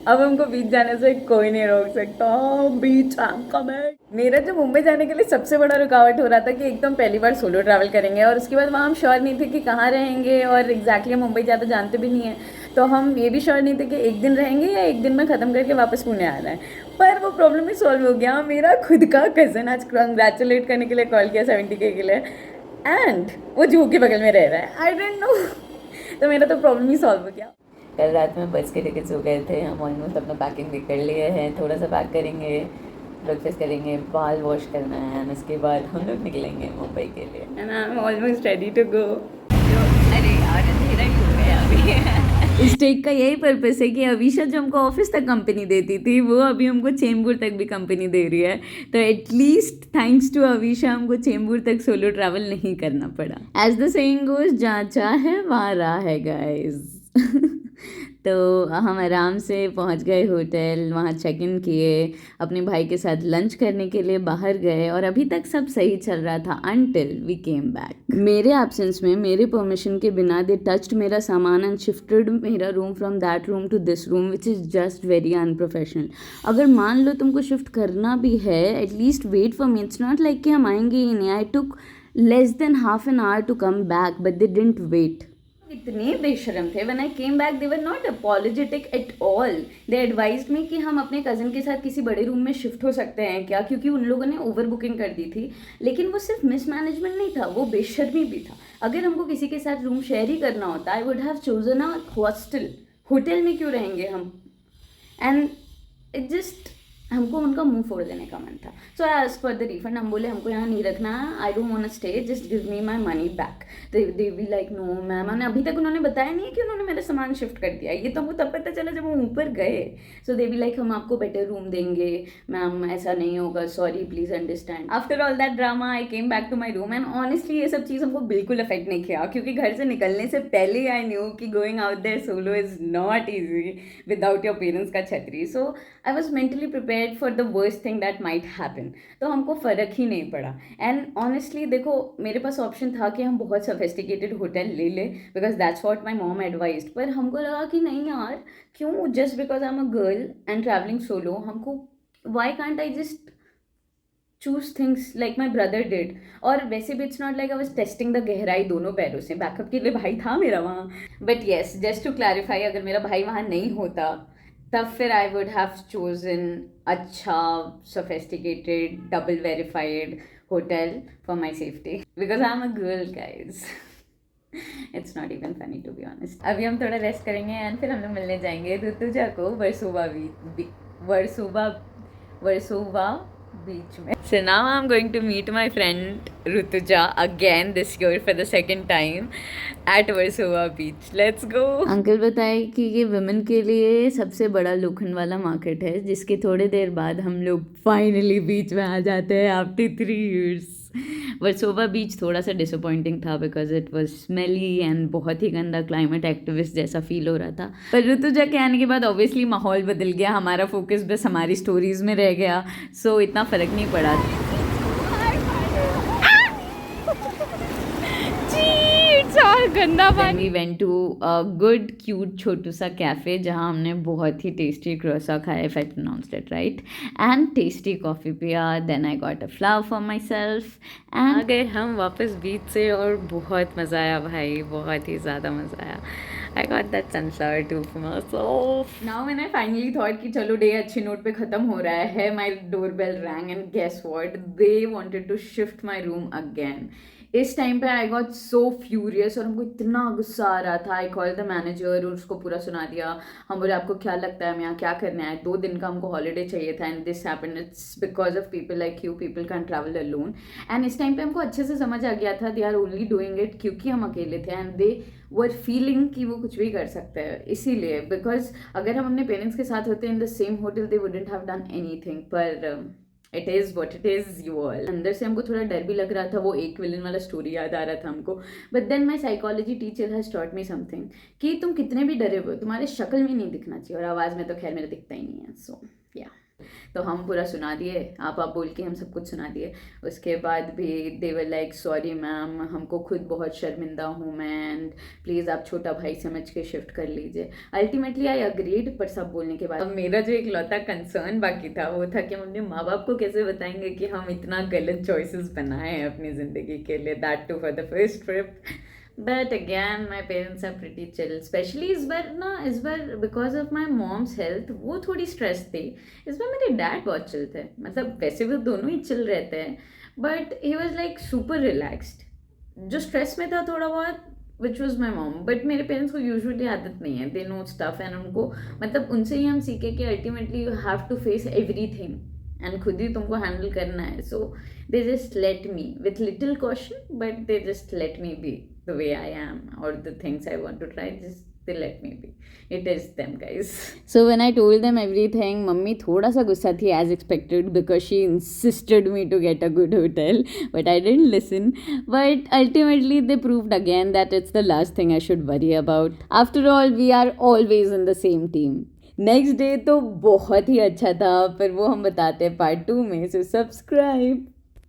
अब हमको बीच जाने से कोई नहीं रोक सकता। बीच मेरा जो मुंबई जाने के लिए सबसे बड़ा रुकावट हो रहा था कि एक तो हम पहली बार सोलो ट्रैवल करेंगे और उसके बाद वहाँ हम श्योर नहीं थे कि कहाँ रहेंगे और एग्जैक्टली हम मुंबई ज़्यादा जानते भी नहीं है, तो हम ये भी श्योर नहीं थे कि एक दिन रहेंगे या एक दिन में ख़त्म करके वापस पुणे आना है। पर वो प्रॉब्लम ही सॉल्व हो गया। मेरा खुद का कज़न आज कंग्रेचुलेट करने के लिए कॉल किया 70K के लिए, एंड वो जू के बगल में रह रहा है। I don't know. तो मेरा तो प्रॉब्लम ही सॉल्व हो गया। कल रात में बस के टिकट्स हो गए थे, हम ऑलमोस्ट अपना पैकिंग भी कर लिए हैं, थोड़ा सा पैक करेंगे, ब्रेकफास्ट करेंगे, बाल वॉश करना है एंड उसके बाद हम लोग निकलेंगे मुंबई के लिए and I am almost ready to go. अरे यार अंधेरा ही हो गया अभी। इस टेक का यही पर्पस है कि अवीशा जो हमको ऑफिस तक कंपनी देती थी वो अभी हमको चेंबूर तक भी कंपनी दे रही है, तो एटलीस्ट थैंक्स टू अवीशा हमको चेंबूर तक सोलो ट्रैवल नहीं करना पड़ा। एज द सेइंग गोज, जहाँ चाह है वहाँ राह है गाइज। तो हम आराम से पहुंच गए होटल, वहाँ चेक इन किए, अपने भाई के साथ लंच करने के लिए बाहर गए और अभी तक सब सही चल रहा था अनटिल वी केम बैक। मेरे एब्सेंस में, मेरे परमिशन के बिना दे टच्ड मेरा सामान एंड शिफ्टेड मेरा room from that room to this room which is just very unprofessional. अगर मान लो तुमको शिफ्ट करना भी है, at least wait for me. It's not like कि हम आएंगे ही नहीं। I took less than half an hour to come back but they didn't wait. इतने बेशरम थे। When I came back they were not apologetic at all. They advised me कि हम अपने कज़न के साथ किसी बड़े रूम में शिफ्ट हो सकते हैं क्या, क्योंकि उन लोगों ने ओवर बुकिंग कर दी थी। लेकिन वो सिर्फ मिसमैनेजमेंट नहीं था, वो बेशर्मी भी था। अगर हमको किसी के साथ रूम शेयर ही करना होता, आई would have chosen a hostel. Hotel में क्यों रहेंगे हम? एंड इट जस्ट, हमको उनका मुंह फोड़ देने का मन था। So I ask for the refund. हम बोले हमको यहाँ नहीं रखना है, I don't want to stay, just give me my money back. They be like no ma'am. मैंने अभी तक उन्होंने बताया नहीं है कि उन्होंने मेरा सामान शिफ्ट कर दिया, ये तो हमको तब पता चला जब वो ऊपर गए। सो दे बी लाइक हम आपको बेटर रूम देंगे मैम, ऐसा नहीं होगा, sorry please understand. After all that drama I came back to my room and honestly ये सब चीज़ हमको बिल्कुल अफेक्ट नहीं किया, क्योंकि घर से निकलने से पहले आई न्यू कि going out there solo is not easy without your parents का छतरी। So I was mentally prepared for the worst thing that might happen. तो हमको फ़र्क ही नहीं पड़ा। एंड ऑनेस्टली देखो, मेरे पास ऑप्शन था कि हम बहुत सोफिस्टिकेटेड होटल ले ले, because that's what my mom advised. पर हमको लगा कि नहीं यार, क्यों, just because I am a girl and travelling solo, हमको why can't I just choose things like my brother did. और वैसे भी it's not like I was testing the गहराई दोनों पैरों से, बैकअप के लिए भाई था मेरा वहाँ। But yes, just to clarify, अगर मेरा भाई वहाँ नहीं होता तब फिर आई वुड हैव चोजन अच्छा sophisticated double verified hotel for my safety, because I am a girl guys. It's not even funny to be honest. अभी हम थोड़ा रेस्ट करेंगे एंड फिर हम लोग मिलने जाएंगे ऋतुजा को वर्सोवा वर्सोवा बीच में। So now I'm going to meet my friend Rutuja again this year for the second time at Versova Beach. Let's go. Uncle बताए कि ये वुमेन के लिए सबसे बड़ा लोखंड वाला मार्केट है, जिसके थोड़े देर बाद हम लोग फाइनली बीच में आ जाते हैं आफ्टर 3 years। वर्सोवा बीच थोड़ा सा डिसअपॉइंटिंग था because it was smelly and बहुत ही गंदा, क्लाइमेट एक्टिविस्ट जैसा फील हो रहा था। पर ऋतुजा के आने के बाद ऑब्वियसली माहौल बदल गया, हमारा फोकस बस हमारी स्टोरीज में रह गया, सो इतना फ़र्क नहीं पड़ा। गंदा पानी। We went to a good cute छोटू सा कैफ़े जहाँ हमने बहुत ही टेस्टी क्रोसा खाया, if I pronounced it right, and tasty coffee पिया। Then I got a flower for myself and आ गए हम वापस बीच से, और बहुत मज़ा आया भाई, बहुत ही ज़्यादा मज़ा आया। I got that sunflower too for myself. Now when I finally thought कि चलो डे अच्छी नोट पे ख़त्म हो रहा है, my doorbell rang and guess what? They wanted to shift my room again. इस टाइम पे आई गॉट सो फ्यूरियस और हमको इतना गुस्सा आ रहा था। आई कॉल द मैनेजर और उसको पूरा सुना दिया। हम बोले आपको क्या लगता है हम यहाँ क्या करने आए, 2 दिन का हमको हॉलीडे चाहिए था and this happened, it's because of people like you, people can travel alone. And इस टाइम पे हमको अच्छे से समझ आ गया था they are only doing it क्योंकि हम अकेले थे एंड दे वर फीलिंग कि वो कुछ भी कर सकते हैं, इसीलिए। बिकॉज अगर हम अपने पेरेंट्स के साथ होते in the same hotel they wouldn't have done anything. पर it is what it is you all. अंदर से हमको थोड़ा डर भी लग रहा था, वो एक विलन वाला स्टोरी याद आ रहा था हमको। But then my psychology teacher has taught me something कि तुम कितने भी डरे हुए तुम्हारे शक्ल में नहीं दिखना चाहिए, और आवाज़ में तो खैर मेरा दिखता ही नहीं है। सो या तो हम पूरा सुना दिए, आप बोल के हम सब कुछ सुना दिए। उसके बाद भी दे वर लाइक सॉरी मैम, हमको खुद बहुत शर्मिंदा हूँ मैं, एंड प्लीज़ आप छोटा भाई समझ के शिफ्ट कर लीजिए। अल्टीमेटली आई अग्रीड, पर सब बोलने के बाद अब मेरा जो इकलौता कंसर्न बाकी था वो था कि हम अपने माँ बाप को कैसे बताएंगे कि हम इतना गलत चॉइसेस बनाए हैं अपनी ज़िंदगी के लिए, that too for the first trip. But again my parents are pretty chill, specially इस बार because of my mom's health वो थोड़ी स्ट्रेस थी। इस बार मेरे डैड बहुत चिल थे, मतलब वैसे भी दोनों ही चिल रहते हैं, but he was like super relaxed. जो स्ट्रेस में था थोड़ा बहुत which was my mom, but मेरे पेरेंट्स को यूजुअली आदत नहीं है, दे नो स्टफ, एंड उनको मतलब उनसे ही हम सीखे कि ultimately you have to face everything and खुद ही तुमको हैंडल करना है। So they just let me with little caution, but they just let me be the way I am or the things I want to try, just they let me be. It is them, guys. So when I told them everything, mummy thoda sa gussa thi as expected because she insisted me to get a good hotel, but I didn't listen. But ultimately they proved again that it's the last thing I should worry about. After all, we are always in the same team. Next day तो बहुत ही अच्छा था, पर वो हम बताते हैं part 2 में, सो सब्सक्राइब।